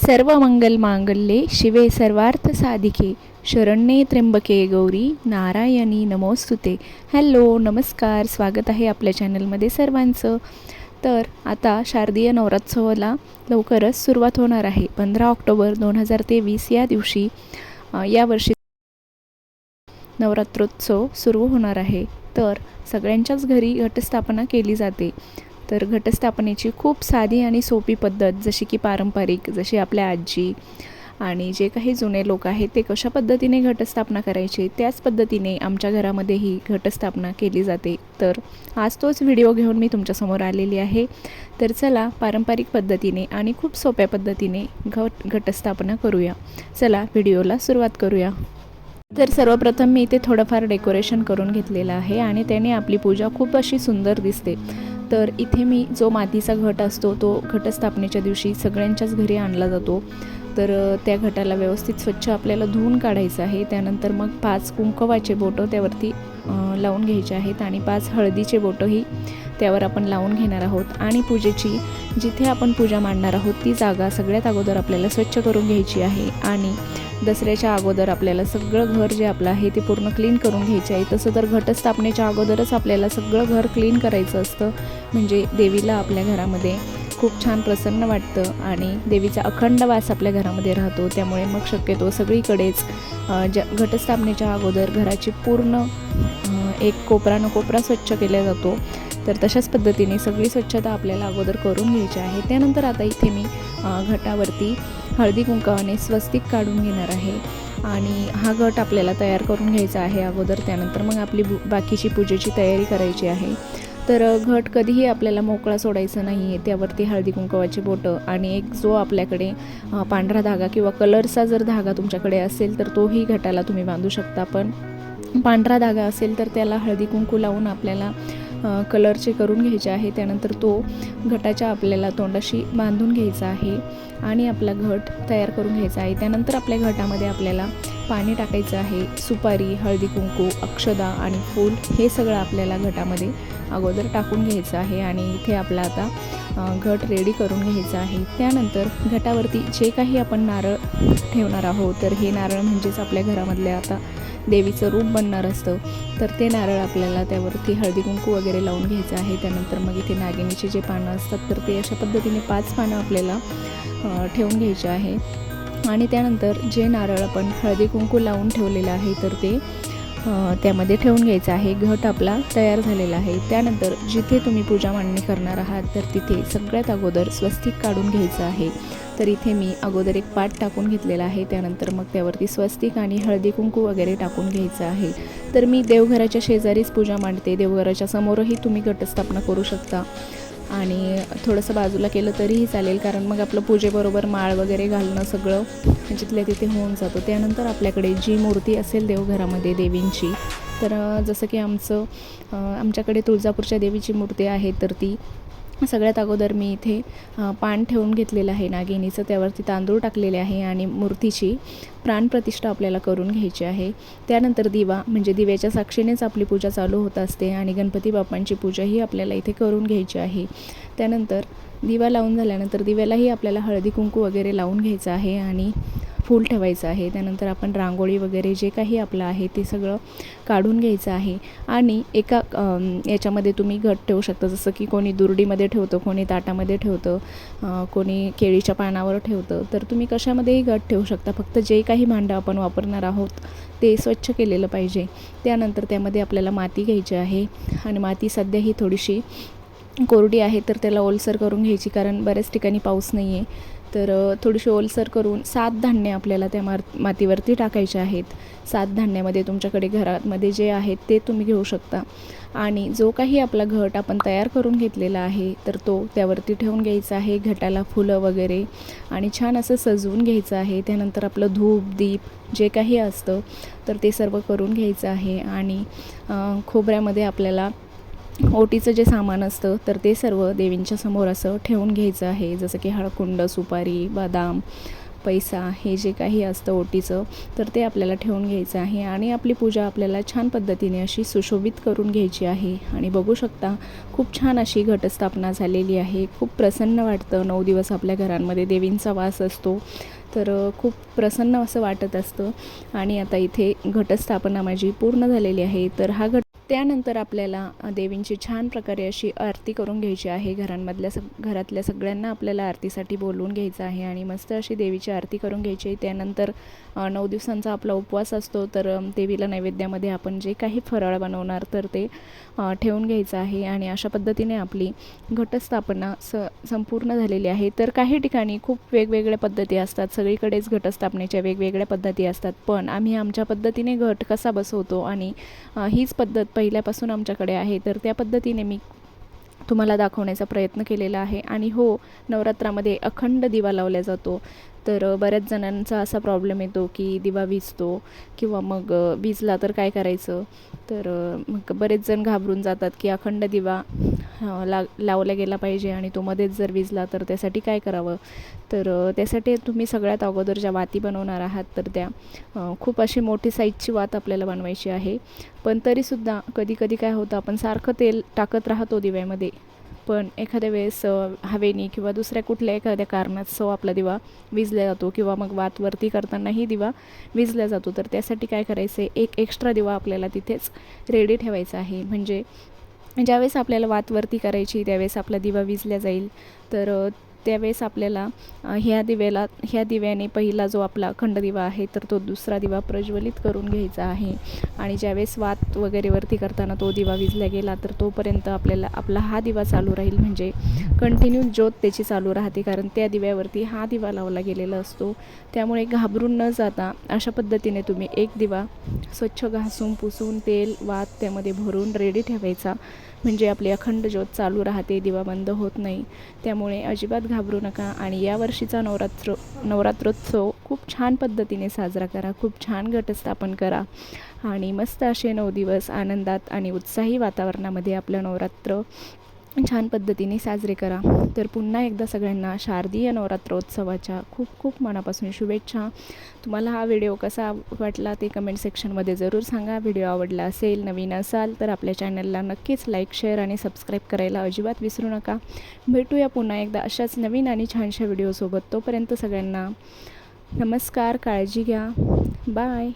सर्व मंगल मांगल्ये शिवे सर्वार्थ साधिके शरण्ये त्र्यंबके गौरी नारायणी नमोस्तुते। हॅलो नमस्कार, स्वागत आहे आपल्या चॅनलमध्ये सर्वांचं। तर आता शारदीय नवरात्रोत्सवाला लवकरच सुरुवात होणार आहे। 15 ऑक्टोबर 2023 या दिवशी यावर्षी नवरात्रोत्सव सुरू होणार आहे। तर सगळ्यांच्याच घरी घटस्थापना केली जाते। तर घटस्थापनेची खूप साधी आणि सोपी पद्धत, जशी की पारंपरिक, जशी आपल्या आजी आणि जे काही जुने लोक आहेत ते कशा पद्धतीने घटस्थापना करायचे, त्याच पद्धतीने आमच्या घरामध्येही घटस्थापना केली जाते। तर आज तोच व्हिडिओ घेऊन मी तुमच्यासमोर आलेली आहे। तर चला पारंपरिक पद्धतीने आणि खूप सोप्या पद्धतीने घटस्थापना करूया। चला व्हिडिओला सुरुवात करूया। तर सर्वप्रथम मी इथे थोडंफार डेकोरेशन करून घेतलेलं आहे आणि त्याने आपली पूजा खूप अशी सुंदर दिसते। तर इथे मी जो मातीचा घट असतो तो घटस्थापनेच्या दिवशी सगळ्यांच्याच घरी आणला जातो। तर त्या घटाला व्यवस्थित स्वच्छ आपल्याला धुवून काढायचं आहे। त्यानंतर मग 5 कुंकवाचे बोटं त्यावरती लावून घ्यायचे आहेत आणि 5 हळदीचे बोटंही त्यावर आपण लावून घेणार आहोत। आणि पूजेची जिथे आपण पूजा मांडणार आहोत ती जागा सगळ्यात अगोदर आपल्याला स्वच्छ करून घ्यायची आहे। आणि दसऱ्याच्या अगोदर आपल्याला सगळं घर जे आपलं आहे ते पूर्ण क्लीन करून घ्यायचे आहे। तसं तर घटस्थापनेच्या अगोदरच आपल्याला सगळं घर क्लीन करायचं असतं, म्हणजे देवीला आपल्या घरामध्ये खूप छान प्रसन्न वाटतं आणि देवीचा अखंड वास आपल्या घरामध्ये राहतो। त्यामुळे मग शक्यतो सगळीकडेच घटस्थापनेच्या अगोदर घराची पूर्ण एक कोपरा न कोपरा स्वच्छ केला जातो। तर तशाच पद्धतीने सगळी स्वच्छता आपल्याला अगोदर करून घ्यायची आहे। त्यानंतर आता इथे मी घटावरती हळदी कुंकवाने स्वस्तिक काढून घेणार आहे आणि हा घट आपल्याला तयार करून घ्यायचा आहे अगोदर। त्यानंतर मग आपली बाकीची पूजेची तयारी करायची आहे। तर घट कधीही आपल्याला मोकळा सोडायचा नाही आहे। त्यावरती हळदी कुंकवाचे बोटं आणि एक जो आपल्याकडे पांढरा धागा किंवा कलरचा जर धागा तुमच्याकडे असेल तर तोही घटाला तुम्ही बांधू शकता। पण पांढरा धागा असेल तर त्याला हळदी कुंकू लावून आपल्याला कलरचे करून घ्यायचे आहे। त्यानंतर तो घटाच्या आपल्याला तोंडाशी बांधून घ्यायचा आहे आणि आपला घट तयार करून घ्यायचा आहे। त्यानंतर आपल्या घटामध्ये आपल्याला पाणी टाकायचं आहे, सुपारी, हळदी कुंकू, अक्षदा आणि फूल हे सगळं आपल्याला घटामध्ये अगोदर टाकून घ्यायचं आहे। आणि इथे आपला आता घट रेडी करून घ्यायचा आहे। त्यानंतर घटावरती जे काही आपण नारळ ठेवणार आहोत, तर हे नारळ म्हणजेच आपल्या घरामधले आता देवीचं रूप बनणार असतं। तर ते नारळ आपल्याला त्यावरती हळदी कुंकू वगैरे लावून घ्यायचं आहे। त्यानंतर मग इथे नागिनीचे जे पानं असतात तर ते अशा पद्धतीने 5 पानं आपल्याला ठेवून घ्यायचे आहे। आणि त्यानंतर जे नारळ आपण हळदी कुंकू लावून ठेवलेलं आहे तर ते त्यामध्ये ठेवून घ्यायचं आहे। घट आपला तयार झालेला आहे। त्यानंतर जिथे तुम्ही पूजा मांडणी करणार आहात तर तिथे सगळ्यात अगोदर स्वस्तिक काढून घ्यायचं आहे। तर इथे मी अगोदर एक पाट टाकून घेतलेला आहे। त्यानंतर मग त्यावरती स्वस्तिक आणि हळदी कुंकू वगैरे टाकून घ्यायचं आहे। तर मी देवघराच्या शेजारीच पूजा मांडते, देवघराच्या समोरही तुम्ही घटस्थापना करू शकता आणि थोडंसं बाजूला केलं तरीही चालेल, कारण मग आपलं पूजेबरोबर माळ वगैरे घालणं सगळं जिथल्या तिथे होऊन जातं। त्यानंतर आपल्याकडे जी मूर्ती असेल देवघरामध्ये देवींची, तर जसं की आमच्याकडे तुळजापूरच्या देवीची मूर्ती आहे, तर ती सगळ्यात अगोदर मी इथे पान ठेवून घेतलेलं आहे नागिनीचं, त्यावरती तांदूळ टाकलेले आहे आणि मूर्तीची प्राणप्रतिष्ठा आपल्याला करून घ्यायची आहे। त्यानंतर दिवा, म्हणजे दिव्याच्या साक्षीनेच आपली पूजा चालू होत असते आणि गणपती बाप्पांची पूजाही आपल्याला इथे करून घ्यायची आहे। त्यानंतर दिवा लावून झाल्यानंतर दिव्यालाही आपल्याला हळदी कुंकू वगैरे लावून घ्यायचं आहे आणि फूल ठेवायचं आहे। त्यानंतर आपण रांगोळी वगैरे जे काही आपलं आहे ते सगळं काढून घ्यायचं आहे। आणि एका याच्यामध्ये तुम्ही घट ठेवू शकता, जसं की कोणी दुर्डीमध्ये ठेवतं, कोणी ताटामध्ये ठेवतं, कोणी केळीच्या पानावर ठेवतं। तर तुम्ही कशामध्येही घट ठेवू शकता, फक्त जे काही भांडं आपण वापरणार आहोत ते स्वच्छ केलेलं पाहिजे। त्यानंतर त्यामध्ये आपल्याला माती घ्यायची आहे आणि माती सध्या ही थोडीशी कोरडी आहे, तर त्याला ओलसर करून घ्यायची, कारण बऱ्याच ठिकाणी पाऊस नाही आहे। तर थोडीशी ओलसर करून 7 धान्य आपल्याला त्या मातीवरती टाकायचे आहेत। 7 धान्यामध्ये तुमच्याकडे घरामध्ये जे आहेत ते तुम्ही घेऊ शकता। आणि जो काही आपला घट आपण तयार करून घेतलेला आहे तर तो त्यावरती ठेवून घ्यायचा आहे। घटाला फुलं वगैरे आणि छान असं सजवून घ्यायचं आहे। त्यानंतर आपलं धूप दीप जे काही असतं तर ते सर्व करून घ्यायचं आहे। आणि खोबऱ्यामध्ये आपल्याला ओटीचं जे सामान असतं तर ते सर्व देवींच्या समोर असं ठेवून घ्यायचं आहे, जसं की हळकुंड, सुपारी, बदाम, पैसा हे जे काही असतं ओटीचं तर ते आपल्याला ठेवून घ्यायचं आहे आणि आपली पूजा आपल्याला छान पद्धतीने अशी सुशोभित करून घ्यायची आहे. आणि बघू शकता खूप छान अशी घटस्थापना झालेली आहे. खूप प्रसन्न वाटतं. 9 दिवस आपल्या घरांमध्ये देवींचा वास असतो तर खूप प्रसन्न असं वाटत असतं. आणि आता इथे घटस्थापना माझी पूर्ण झालेली आहे. तर त्यानंतर आपल्याला देवींची छान प्रकारे अशी आरती करून घ्यायची आहे. घरातल्या सगळ्यांना आपल्याला आरतीसाठी बोलवून घ्यायचं आहे आणि मस्त अशी देवीची आरती करून घ्यायची. त्यानंतर 9 दिवसांचा आपला उपवास असतो तर देवीला नैवेद्यामध्ये आपण जे काही फराळ बनवणार तर ते ठेवून घ्यायचं आहे. आणि अशा पद्धतीने आपली घटस्थापना संपूर्ण झालेली आहे. तर काही ठिकाणी खूप वेगवेगळ्या पद्धती असतात. सगळीकडेच घटस्थापनेच्या वेगवेगळ्या पद्धती असतात. पण आम्ही आमच्या पद्धतीने घट कसा बसवतो आणि हीच पद्धत पहिल्यापासून आमच्याकडे आहे तर त्या पद्धतीने मी तुम्हाला दाखवण्याचा प्रयत्न केलेला आहे. आणि हो, नवरात्रामध्ये अखंड दिवा लावला जातो. तर बऱ्याच जणांचा असा प्रॉब्लेम येतो की दिवा विझतो किंवा मग विझला तर काय करायचं. तर मग बरेच जण घाबरून जातात की अखंड दिवा लावला गेला पाहिजे आणि तो मध्येच जर विझला तर त्यासाठी काय करावं. तर त्यासाठी तुम्ही सगळ्यात अगोदर ज्या वाती बनवणार आहात तर त्या खूप अशी मोठी साईजची वात आपल्याला बनवायची आहे. पण तरीसुद्धा कधी काय होतं, आपण सारखं तेल टाकत राहतो दिव्यामध्ये पण एखाद्या वेळेस हवेने किंवा दुसऱ्या कुठल्या एखाद्या कारणास्तव आपला दिवा विझला जातो किंवा मग वातवरती करतानाही दिवा विझला जातो. तर त्यासाठी काय करायचं आहे, एक एक्स्ट्रा दिवा आपल्याला तिथेच रेडी ठेवायचा आहे. म्हणजे ज्यावेळेस आपल्याला वातवरती करायची त्यावेळेस आपला दिवा विझला जाईल. तर त्यावेळेस आपल्याला ह्या दिव्याने पहिला जो आपला अखंड दिवा आहे तर तो दुसरा दिवा प्रज्वलित करून घ्यायचा आहे. आणि ज्यावेळेस वात वगैरे वरती करताना तो दिवा विझला गेला तर तोपर्यंत आपला हा दिवा चालू राहील. म्हणजे कंटिन्यू ज्योत त्याची चालू राहते, कारण त्या दिव्यावरती हा दिवा लावला गेलेला असतो. त्यामुळे घाबरून न जाता अशा पद्धतीने तुम्ही एक दिवा स्वच्छ घासून पुसून तेल वात त्यामध्ये भरून रेडी ठेवायचा. म्हणजे आपली अखंड ज्योत चालू राहते, दिवा बंद होत नाही. त्यामुळे अजिबात घाबरू नका आणि यावर्षीचा नवरात्रोत्सव खूप छान पद्धतीने साजरा करा. खूप छान घटस्थापन करा आणि मस्त असे 9 दिवस आनंदात आणि उत्साही वातावरणामध्ये आपलं नवरात्र छान पद्धतीने साजरे करा. तर पुन्हा एकदा सगळ्यांना शारदीय नवरात्रोत्सवाच्या खूप मनापासून शुभेच्छा. तुम्हाला हा व्हिडिओ कसा वाटला ते कमेंट सेक्शनमध्ये जरूर सांगा. व्हिडिओ आवडला असेल, नवीन असाल तर आपल्या चॅनलला नक्कीच लाईक, शेअर आणि सबस्क्राईब करायला अजिबात विसरू नका. भेटूया पुन्हा एकदा अशाच नवीन आणि छानशा व्हिडिओसोबत. तोपर्यंत सगळ्यांना नमस्कार, काळजी घ्या, बाय.